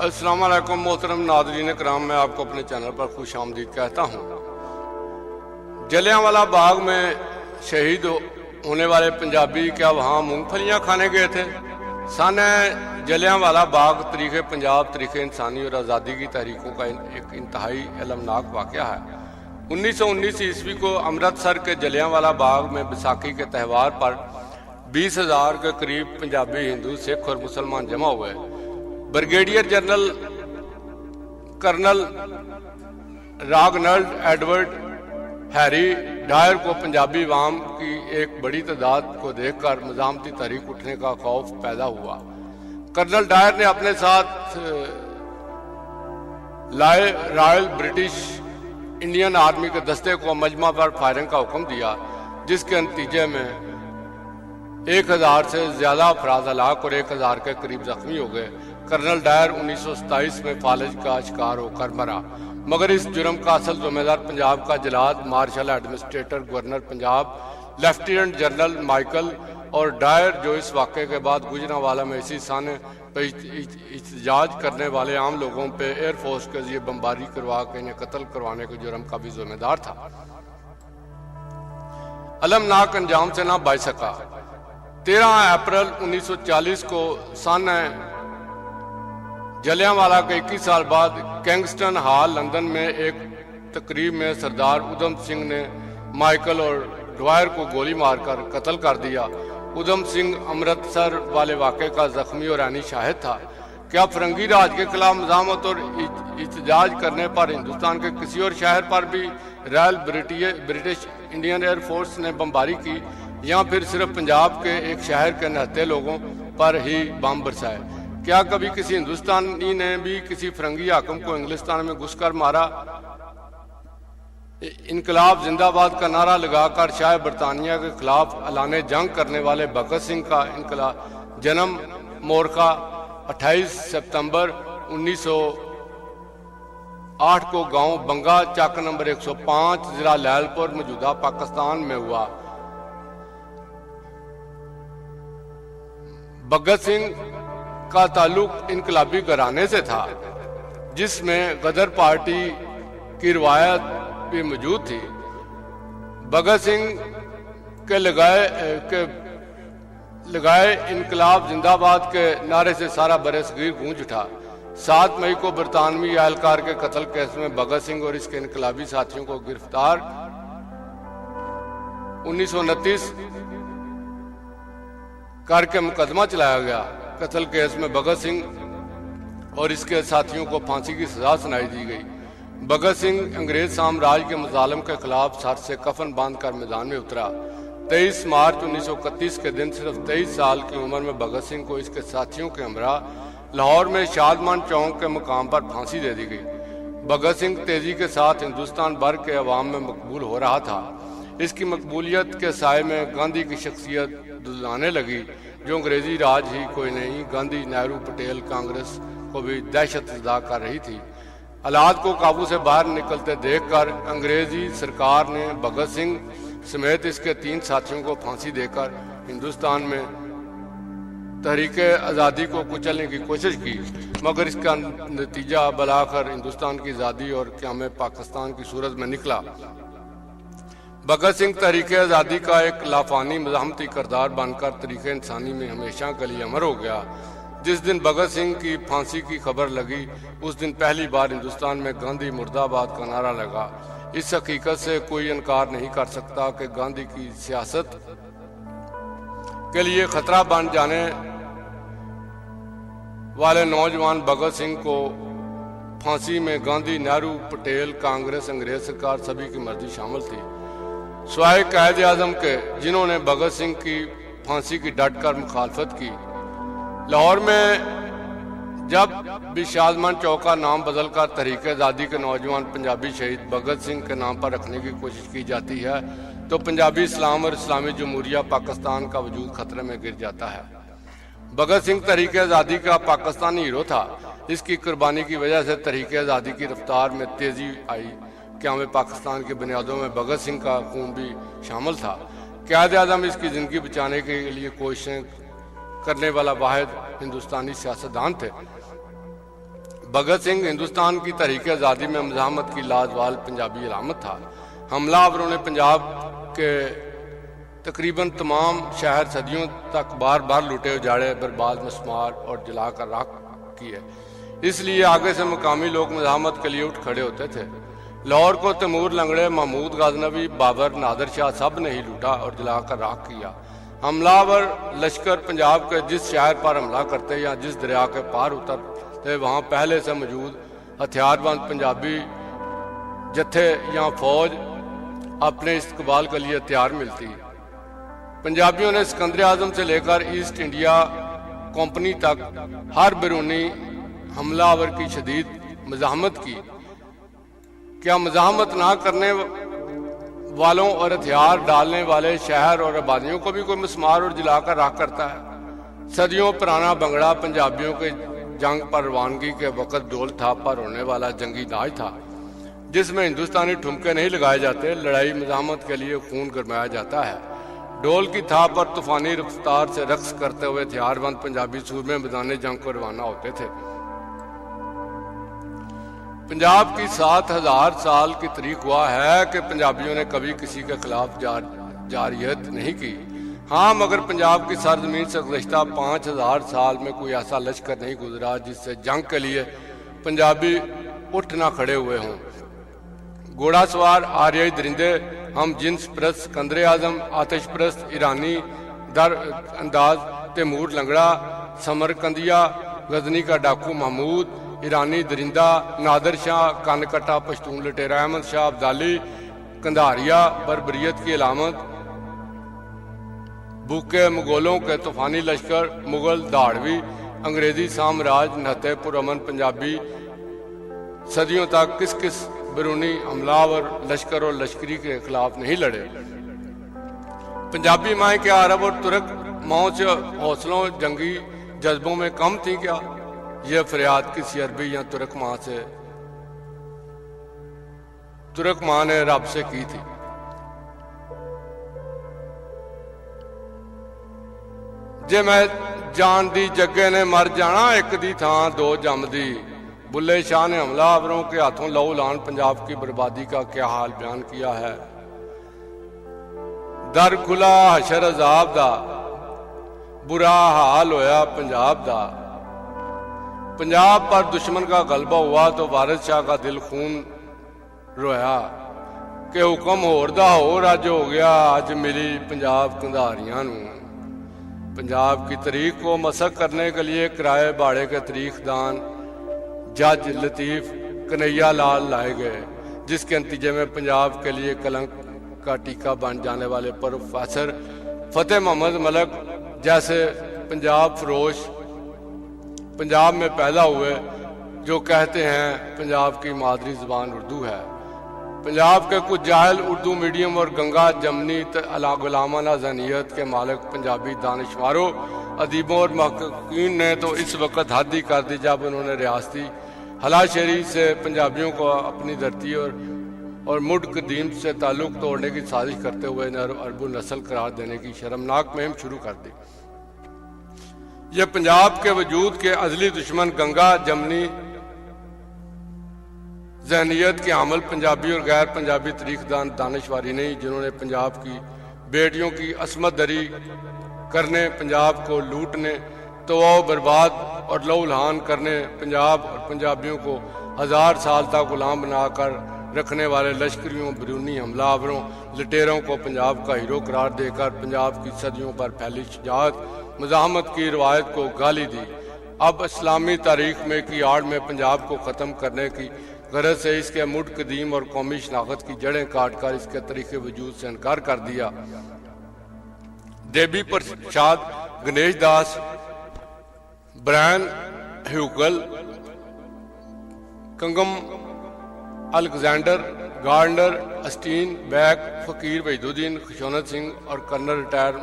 अस्सलाम वालेकुम मोहतरम नाज़रीन कराम, मैं आपको अपने चैनल पर खुश आमदीद कहता हूँ। जलियांवाला बाग में शहीद होने वाले पंजाबी क्या वहाँ मूंगफलियाँ खाने गए थे? सन जलियांवाला बाग तारीख़ पंजाब, तारीख़ इंसानी और आज़ादी की तहरीकों का एक इंतहाई अलमनाक वाक़या है। 1919 ईस्वी को अमृतसर के जलियांवाला बाग में बैसाखी के त्यौहार पर 20,000 के करीब पंजाबी, हिंदू, सिख और मुसलमान जमा हुए। Brigadier general colonel Reginald Edward Harry Dyer को पंजाबी अवाम की एक बड़ी तादाद को देखकर मज़ाहमती तहरीक उठने का खौफ पैदा हुआ। कर्नल डायर ने अपने साथ लाए रॉयल ब्रिटिश इंडियन आर्मी के दस्ते को मजमा पर फायरिंग का हुक्म दिया, जिसके नतीजे में 1,000 से ज़्यादा अफराद हलाक और 1,000 के करीब जख्मी हो गए। कर्नल डायर 1927 में फालज का शिकार होकर मरा, मगर इस जुर्म का असल जिम्मेदार पंजाब का जलाद, martial administrator, governor Punjab, lieutenant general Michael O'Dwyer, जो इस वाक़े के बाद गुजरांवाला में इसी सन पर एहतजाज करने वाले आम लोगों पे एयरफोर्स के जरिए बमबारी करवा के इन्हें कत्ल करवाने के जुर्म का भी जिम्मेदार था। अलमनाक अंजाम से ना बच सका। 13 अप्रैल 1940 को सन जलियांवाला के 21 साल बाद किंगस्टन हॉल लंदन में एक तकरीब में सरदार उधम सिंह ने माइकल और ड्वायर को गोली मारकर कत्ल कर दिया। उधम सिंह अमृतसर वाले वाक़े का जख्मी और आनी शाहिद था। क्या फरंगी राज के खिलाफ मज़ामत और एहतजाज करने पर हिंदुस्तान के किसी और शहर पर भी रॉयल ब्रिटिश इंडियन एयरफोर्स ने बमबारी की, या फिर सिर्फ पंजाब के एक शहर के नहते लोगों पर ही बम बरसाए? क्या कभी किसी हिंदुस्तानी ने भी किसी फरंगी हाकिम को इंग्लिस्तान में घुसकर मारा? इनकलाब जिंदाबाद का नारा लगाकर शाह बरतानिया के खिलाफ ऐलान जंग करने वाले भगत सिंह का इनकलाब जन्म मोरखा 28 सितंबर 1908 को गांव बंगा चक नंबर 105 जिला लैलपुर मौजूदा पाकिस्तान में हुआ। भगत सिंह का ताल्लुक इनकलाबी घराने से था, जिसमें गदर पार्टी की रवायत भी मौजूद थी। भगत सिंह के लगाए इनकलाब जिंदाबाद के नारे से सारा बरसगीर गूंज उठा। 7 मई को बरतानवी एहलकार के कत्ल केस में भगत सिंह और इसके इनकलाबी साथियों को गिरफ्तार 1929 करके मुकदमा चलाया गया। कत्ल केस में भगत सिंह और इसके साथियों को फांसी की सजा सुनाई दी गई। भगत सिंह अंग्रेज साम्राज्य के मुजालिम के खिलाफ सर से कफन बांधकर मैदान में उतरा। 23 मार्च 1931 के दिन सिर्फ 23 साल की उम्र में भगत सिंह को इसके साथियों के हमरा लाहौर में शादमान चौक के मुकाम पर फांसी दे दी गई। भगत सिंह तेजी के साथ हिंदुस्तान भर के अवाम में मकबूल हो रहा था। इसकी मकबूलियत के साए में गांधी की शख्सियत दुलाने लगी, जो अंग्रेजी राज ही कोई नहीं, गांधी, नेहरू, पटेल, कांग्रेस को भी दहशत ज़दा कर रही थी। हालात को काबू से बाहर निकलते देखकर अंग्रेजी सरकार ने भगत सिंह समेत इसके 3 साथियों को फांसी देकर हिंदुस्तान में तहरीक आज़ादी को कुचलने की कोशिश की, मगर इसका नतीजा बलाखिर हिंदुस्तान की आज़ादी और क़याम पाकिस्तान की सूरत में निकला। भगत सिंह तहरीक आज़ादी का एक लाफानी मज़ाहमती किरदार बनकर तारीख़ इंसानी में हमेशा के लिए अमर हो गया। जिस दिन भगत सिंह की फांसी की खबर लगी, उस दिन पहली बार हिंदुस्तान में गांधी मुर्दाबाद का नारा लगा। इस हकीकत से कोई इनकार नहीं कर सकता कि गांधी की सियासत के लिए खतरा बन जाने वाले नौजवान भगत सिंह को फांसी में गांधी, नेहरू, पटेल, कांग्रेस, अंग्रेज सरकार सभी की मर्जी शामिल थी, स्वाय कायद आजम के, जिन्होंने भगत सिंह की फांसी की डट कर मुखालफत की। लाहौर में जब भी शादमान चौक का नाम बदलकर तहरीक आज़ादी के नौजवान पंजाबी शहीद भगत सिंह के नाम पर रखने की कोशिश की जाती है, तो पंजाबी इस्लाम और इस्लामी जमहूरिया पाकिस्तान का वजूद खतरे में गिर जाता है। भगत सिंह तहरीक आज़ादी का पाकिस्तानी हीरो था। इसकी कुर्बानी की वजह से तहरीक आज़ादी की रफ्तार में तेजी आई। क़याम पाकिस्तान की बुनियादों में भगत सिंह का खून भी शामिल था। क़याद आज़म इसकी ज़िंदगी बचाने के लिए कोशिशें करने वाला वाहिद हिंदुस्तानी सियासतदान थे। بھگت سنگھ ہندوستان کی تحریک آزادی میں مزاحمت کی لازوال پنجابی علامت تھا۔ حملہ آوروں نے پنجاب کے تقریباً تمام شہر صدیوں تک بار بار لوٹے، اجاڑے، برباد، مسمار اور جلا کر راکھ کیے۔ اس لیے آگے سے مقامی لوگ مزاحمت کے لیے اٹھ کھڑے ہوتے تھے۔ لاہور کو تیمور لنگڑے، محمود غازنوی، بابر، نادر شاہ سب نے ہی لوٹا اور جلا کر راکھ کیا۔ حملہ آور لشکر پنجاب کے جس شہر پر حملہ کرتے یا جس دریا کے پار اترتے، وہاں پہلے سے موجود ہتھیار بند پنجابی جتھے یا فوج اپنے استقبال کے لیے تیار ملتی۔ پنجابیوں نے سکندر اعظم سے لے کر ایسٹ انڈیا کمپنی تک ہر بیرونی حملہ آور کی شدید مزاحمت کی۔ کیا مزاحمت نہ کرنے والوں اور ہتھیار ڈالنے والے شہر اور آبادیوں کو بھی کوئی مسمار اور جلا کر راکھ کرتا ہے؟ صدیوں پرانا بنگڑا پنجابیوں کے جنگ پر روانگی کے وقت ڈول تھاپ پر ہونے والا جنگی ناچ تھا، جس میں ہندوستانی ٹھمکے نہیں لگائے جاتے، لڑائی مزاحمت کے لیے خون گرمایا جاتا ہے۔ ڈول کی تھاپ پر طوفانی رفتار سے رقص کرتے ہوئے ہتھیار بند پنجابی سورمے میدان جنگ کو روانہ ہوتے تھے۔ پنجاب کی 7000 سال کی تاریخ ہوا ہے کہ پنجابیوں نے کبھی کسی کے خلاف جارحیت نہیں کی۔ ہاں، مگر پنجاب کی سرزمین سے گزشتہ 5000 سال میں کوئی ایسا لشکر نہیں گزرا جس سے جنگ کے لیے پنجابی اٹھ نہ کھڑے ہوئے ہوں۔ گھوڑا سوار، آریائی درندے، ہم جنس پرست، سکندر اعظم، آتش پرست، ایرانی در انداز تیمور لنگڑا، سمرقندیہ، غزنی کا ڈاکو محمود، ایرانی درندہ، نادر شاہ، کان کٹا پشتون لٹیرا، احمد شاہ ابدالی، کندھاریا، بربریت کی علامت، بھوکے مغولوں کے طوفانی لشکر، مغل، دھاڑوی، انگریزی سامراج، نہتے پرامن پنجابی صدیوں تک کس بیرونی حملہ آور لشکر اور لشکری کے خلاف نہیں لڑے۔ پنجابی مائیں کیا عرب اور ترک ماؤں سے حوصلوں جنگی جذبوں میں کم تھی کیا؟ یہ فریاد کسی عربی یا ترک ماں نے رب سے کی تھی۔ جے میں جان دی جگے نے مر جانا، ایک دی تھان دو جم دی۔ بلے شاہ نے حملہ آوروں کے ہاتھوں لہو لہان پنجاب کی بربادی کا کیا حال بیان کیا ہے۔ در کھلا حشر عذاب دا، برا حال ہویا پنجاب دا۔ پنجاب پر دشمن کا غلبہ ہوا تو وارث شاہ کا دل خون رویا کہ حکم ہور دا ہور اج ہو گیا، اج ملی پنجاب کندھاریاں نو۔ پنجاب کی تاریخ کو مسخ کرنے کے لیے کرائے باڑے کے تاریخ دان جج لطیف کنہیا لال لائے گئے، جس کے نتیجے میں پنجاب کے لیے کلنک کا ٹیکہ بن جانے والے پروفیسر فتح محمد ملک جیسے پنجاب فروش پنجاب میں پیدا ہوئے، جو کہتے ہیں پنجاب کی مادری زبان اردو ہے۔ پنجاب کے کچھ جاہل اردو میڈیم اور گنگا جمنی غلامانہ ذہنیت کے مالک پنجابی دانشوروں، ادیبوں اور محققین نے تو اس وقت حد ہی کر دی جب انہوں نے ریاستی ہلا شیری سے پنجابیوں کو اپنی دھرتی اور مڈ قدیم سے تعلق توڑنے کی سازش کرتے ہوئے عرب النسل قرار دینے کی شرمناک مہم شروع کر دی۔ یہ پنجاب کے وجود کے ازلی دشمن گنگا جمنی ذہنیت کے حامل پنجابی اور غیر پنجابی تاریخ دان دانشواری نہیں، جنہوں نے پنجاب کی بیٹیوں کی عصمت دری کرنے، پنجاب کو لوٹنے، تواؤ برباد اور لہو لہان کرنے، پنجاب اور پنجابیوں کو 1000 سال تک غلام بنا کر رکھنے والے لشکریوں، بیرونی حملہ آوروں، لٹیروں کو پنجاب کا ہیرو قرار دے کر پنجاب کی صدیوں پر پھیلی شجاعت مزاحمت کی روایت کو گالی دی۔ اب اسلامی تاریخ میں کی آڑ میں پنجاب کو ختم کرنے کی غرض سے اس کے مڈ قدیم اور قومی شناخت کی جڑیں کاٹ کر اس کے طریقے وجود سے انکار کر دیا۔ Debi Prashad, Ganesh Das, Brian Hugel, Kingham Alexander, Gardner, Stein, Beck, Faqir Waheed الدین، خشونت سنگھ اور کرنل ریٹائر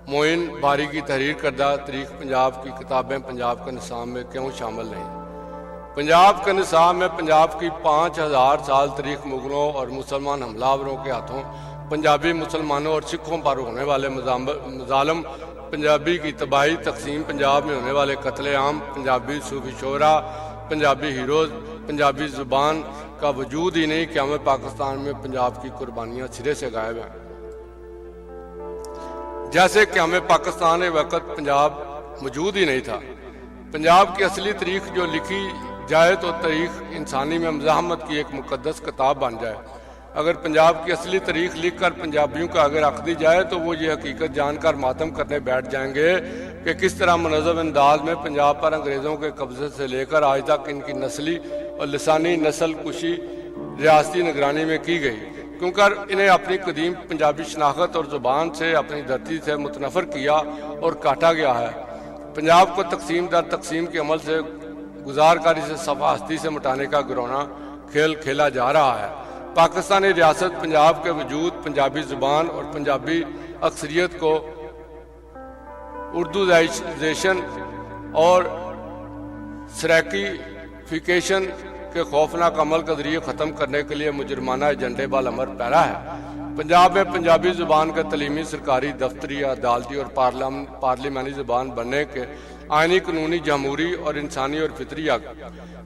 معین باری کی تحریر کردہ تاریخ پنجاب کی کتابیں پنجاب کے نصاب میں کیوں شامل نہیں؟ پنجاب کے نصاب میں پنجاب کی 5000 سال تاریخ مغلوں اور مسلمان حملہ آوروں کے ہاتھوں پنجابی مسلمانوں اور سکھوں پر ہونے والے مظالم، پنجابی کی تباہی، تقسیم پنجاب میں ہونے والے قتل عام، پنجابی صوفی شعراء، पंजाबी हीरोज, पंजाबी ज़ुबान का वजूद ही नहीं कि हमें पाकिस्तान में पंजाब की कुर्बानियाँ सिरे से गायब हैं। जैसे कि हमें पाकिस्तान में वक़्त पंजाब मौजूद ही नहीं था। पंजाब की असली तारीख जो लिखी जाए तो तारीख इंसानी में मज़ाहमत की एक मुक़द्दस किताब बन जाए। अगर पंजाब की असली तारीख लिख कर पंजाबियों को आगे रख दी जाए तो वो ये हकीकत जानकर मातम करने बैठ जाएंगे कि किस तरह मुनज़्ज़म अंदाज में पंजाब पर अंग्रेज़ों के कब्ज़े से लेकर आज तक इनकी नस्ली और लसानी नस्ल कुशी रियासती निगरानी में की गई, क्योंकि इन्हें अपनी कदीम पंजाबी शनाख्त और ज़ुबान से अपनी धरती से मुतनफ़र किया और काटा गया है। पंजाब को तकसीम दर तकसीम के अमल से गुजार कर इसे सफ़ाहस्ती से मिटाने का घिनौना खेल खेला जा रहा है। पाकिस्तानी रियासत पंजाब के वजूद, पंजाबी ज़ुबान और पंजाबी अक्सरियत को उर्दूज़ाइजेशन और सराकीफिकेशन के खौफनाक अमल का ज़रिए ख़त्म करने के लिए मुजरमाना एजेंडे बाल अमर पैरा है। पंजाब में पंजाबी ज़ुबान का तलीमी, सरकारी, दफ्तरी, अदालती और पार्लिमानी ज़ुबान बनने के आइनी, कानूनी, जमहूरी और इंसानी और फितरी हक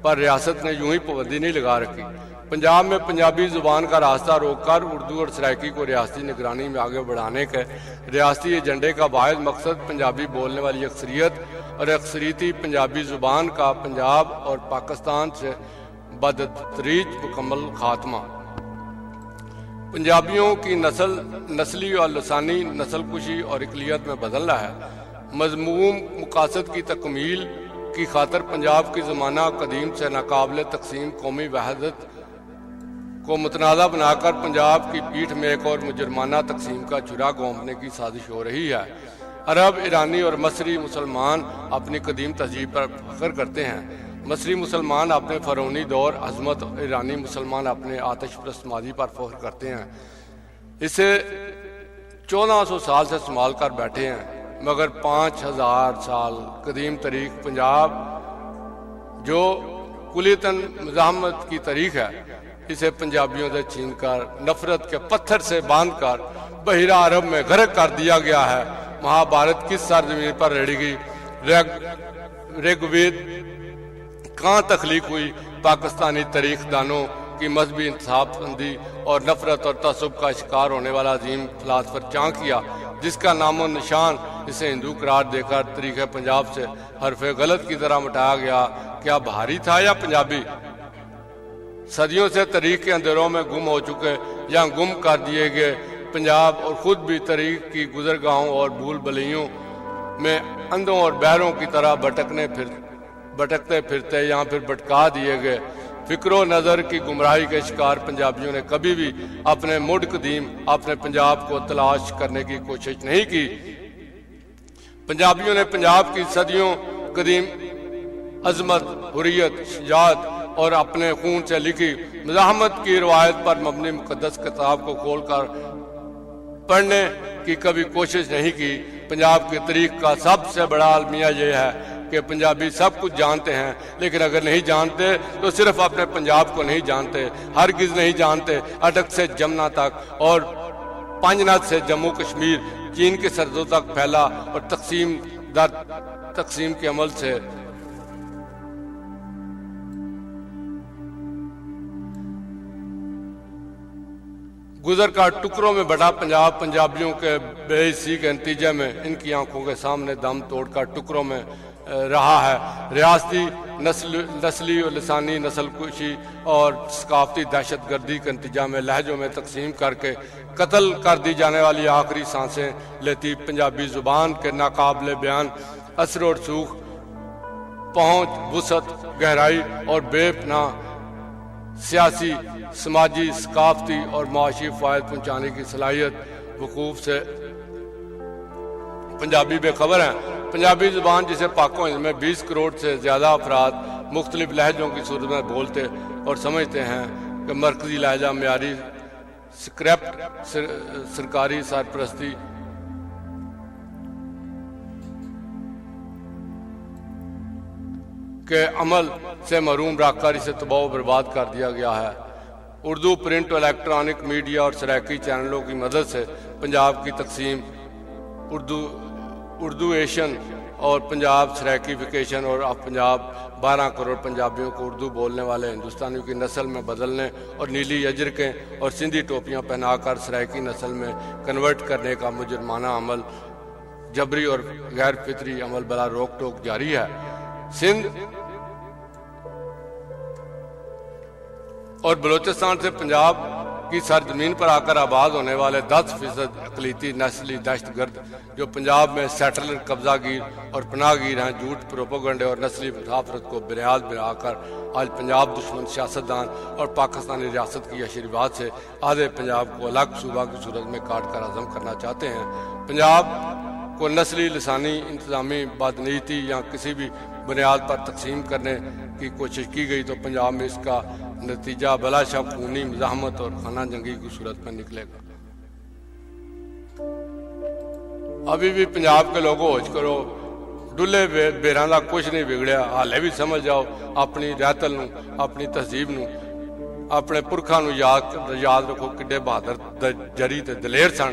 पर रियासत ने यूं ही पाबंदी नहीं लगा रखी। पंजाब में पंजाबी ज़ुबान का रास्ता रोककर उर्दू और सराइकी को रियासती निगरानी में आगे बढ़ाने के रियासती एजेंडे का वाहिद मकसद पंजाबी बोलने वाली अक्सरियत और अक्सरियती पंजाबी ज़ुबान का पंजाब और पाकिस्तान से बदतरीज मुकम्मल खात्मा। पंजाबियों की नस्ली और लसानी नस्ल कुशी और इकलियत में बदलना है। मज़मूम मकासद की तकमील की खातर पंजाब की ज़माना कदीम से नाकाबिल तकसीम कौमी वहदत को मुतनाज़ा बनाकर पंजाब की पीठ में एक और मुजरमाना तकसीम का चुरा घोंपने की साजिश हो रही है। अरब, ईरानी और मसरी मुसलमान अपनी कदीम तहजीब पर फख्र करते हैं। मसरी मुसलमान अपने फ़रौनी दौर अज़मत, ईरानी मुसलमान अपने आतिश परस्त माजी पर फख्र करते हैं। इसे 1400 साल से संभाल कर बैठे हैं, मगर 5000 साल कदीम तारीख पंजाब जो कुलियतन मज़ाहमत की तारीख है, इसे पंजाबियों से छीनकर नफरत के पत्थर से बांधकर बहिरा अरब में गर्क कर दिया गया है। महाभारत किस सरजमीन पर रड़ी गई, ऋग्वेद कहाँ तख्लीक हुई, पाकिस्तानी तारीख दानों की मजहबी इंसाफबंदी और नफरत और तसब का शिकार होने वाला अजीम फिलासफर चाणक्य, जिसका नामो निशान इसे हिंदू करार देकर तारीख़ पंजाब से हरफ गलत की तरह मिटाया गया, क्या भारी था या पंजाबी? सदियों से तारीख के अंधेरों में गुम हो चुके या गुम कर दिए गए पंजाब और ख़ुद भी तारीख की गुजरगाहों और भूल भलैयों में अंधों और बहरों की तरह भटकते फिरते या फिर भटका दिए गए। फिक्रो नज़र की गुमराही के शिकार पंजाबियों ने कभी भी अपने मुड कदीम अपने पंजाब को तलाश करने की कोशिश नहीं की। पंजाबियों ने पंजाब की सदियों कदीम अजमत, हुर्रियत, शुजाअत और अपने खून से लिखी मज़ाहमत की रवायत पर मबनी मुक़द्दस किताब को खोलकर पढ़ने की कभी कोशिश नहीं की। पंजाब की तारीख का सबसे बड़ा अलमिया यह है कि पंजाबी सब कुछ जानते हैं, लेकिन अगर नहीं जानते तो सिर्फ अपने पंजाब को नहीं जानते, हरगिज़ नहीं जानते अटक से जमुना तक और पांजनाथ से जम्मू कश्मीर चीन के सरहदों तक फैला और तकसीम दर तकसीम के अमल से गुजर का टुकड़ों में बटा पंजाब पंजाबियों के बेहिस्सी के नतीजे में इनकी आंखों के सामने दम तोड़कर टुकड़ों में रहा है। रियासती नस्ली और लसानी नस्ल कुशी और सकाफती दहशत गर्दी के नतीजा में लहजों में तकसीम करके कत्ल कर दी जाने वाली आखिरी सांसें लेती पंजाबी ज़ुबान के नाकाबिल बयान असर और सूख, पहुँच, वुसअत, गहराई और बेपनाह सियासी, समाजी, सकाफती और माशी फ़ायद पहुँचाने की सलाहियत वकूफ़ से पंजाबी बेखबर हैं। पंजाबी ज़ुबान जिसे पाकों में 20 करोड़ से ज़्यादा अफराद मुख्तलिफ लहजों की सूरत में बोलते और समझते हैं कि मरकज़ी लहजा म्यारी स्क्रिप्ट सरकारी सरपरस्ती के अमल से महरूम रखकर इसे तबाह बर्बाद कर दिया गया है। उर्दू प्रिंट और इलेक्ट्रॉनिक मीडिया और सराकी चैनलों की मदद से पंजाब की तकसीम उर्दू एशियन اور پنجاب سریکیفیکیشن اور اب پنجاب 12 کروڑ پنجابیوں کو اردو بولنے والے ہندوستانیوں کی نسل میں بدلنے اور نیلی اجرکیں اور سندھی ٹوپیاں پہنا کر سرائکی نسل میں کنورٹ کرنے کا مجرمانہ عمل جبری اور غیر فطری عمل بلا روک ٹوک جاری ہے۔ سندھ اور بلوچستان سے پنجاب کی سرزمین پر آ کر آباد ہونے والے 10% اقلیتی نسلی دہشت گرد جو پنجاب میں سیٹلر قبضہ گیر اور پناہ گیر ہیں، جھوٹ پروپیگنڈے اور نسلی مسافرت کو بنیاد بنا کر آج پنجاب دشمن سیاستدان اور پاکستانی ریاست کی اشربات سے آدھے پنجاب کو الگ صوبہ کی صورت میں کاٹ کر ہضم کرنا چاہتے ہیں۔ پنجاب کو نسلی، لسانی، انتظامی بدنیتی یا کسی بھی بنیاد پر تقسیم کرنے کی کوشش کی گئی تو پنجاب میں اس کا نتیجہ بلا شک خونی مزاحمت اور خانہ جنگی کی صورت میں نکلے گا۔ ابھی بھی پنجاب کے لوگوں ہوش کرو، ڈلے بیراں دا کچھ نہیں بگڑیا، حالے بھی سمجھ جاؤ اپنی ریتل نو، اپنی تہذیب نو، اپنے پرکھاں نو یاد رکھو کڈے بہادر جری تے دلیر سن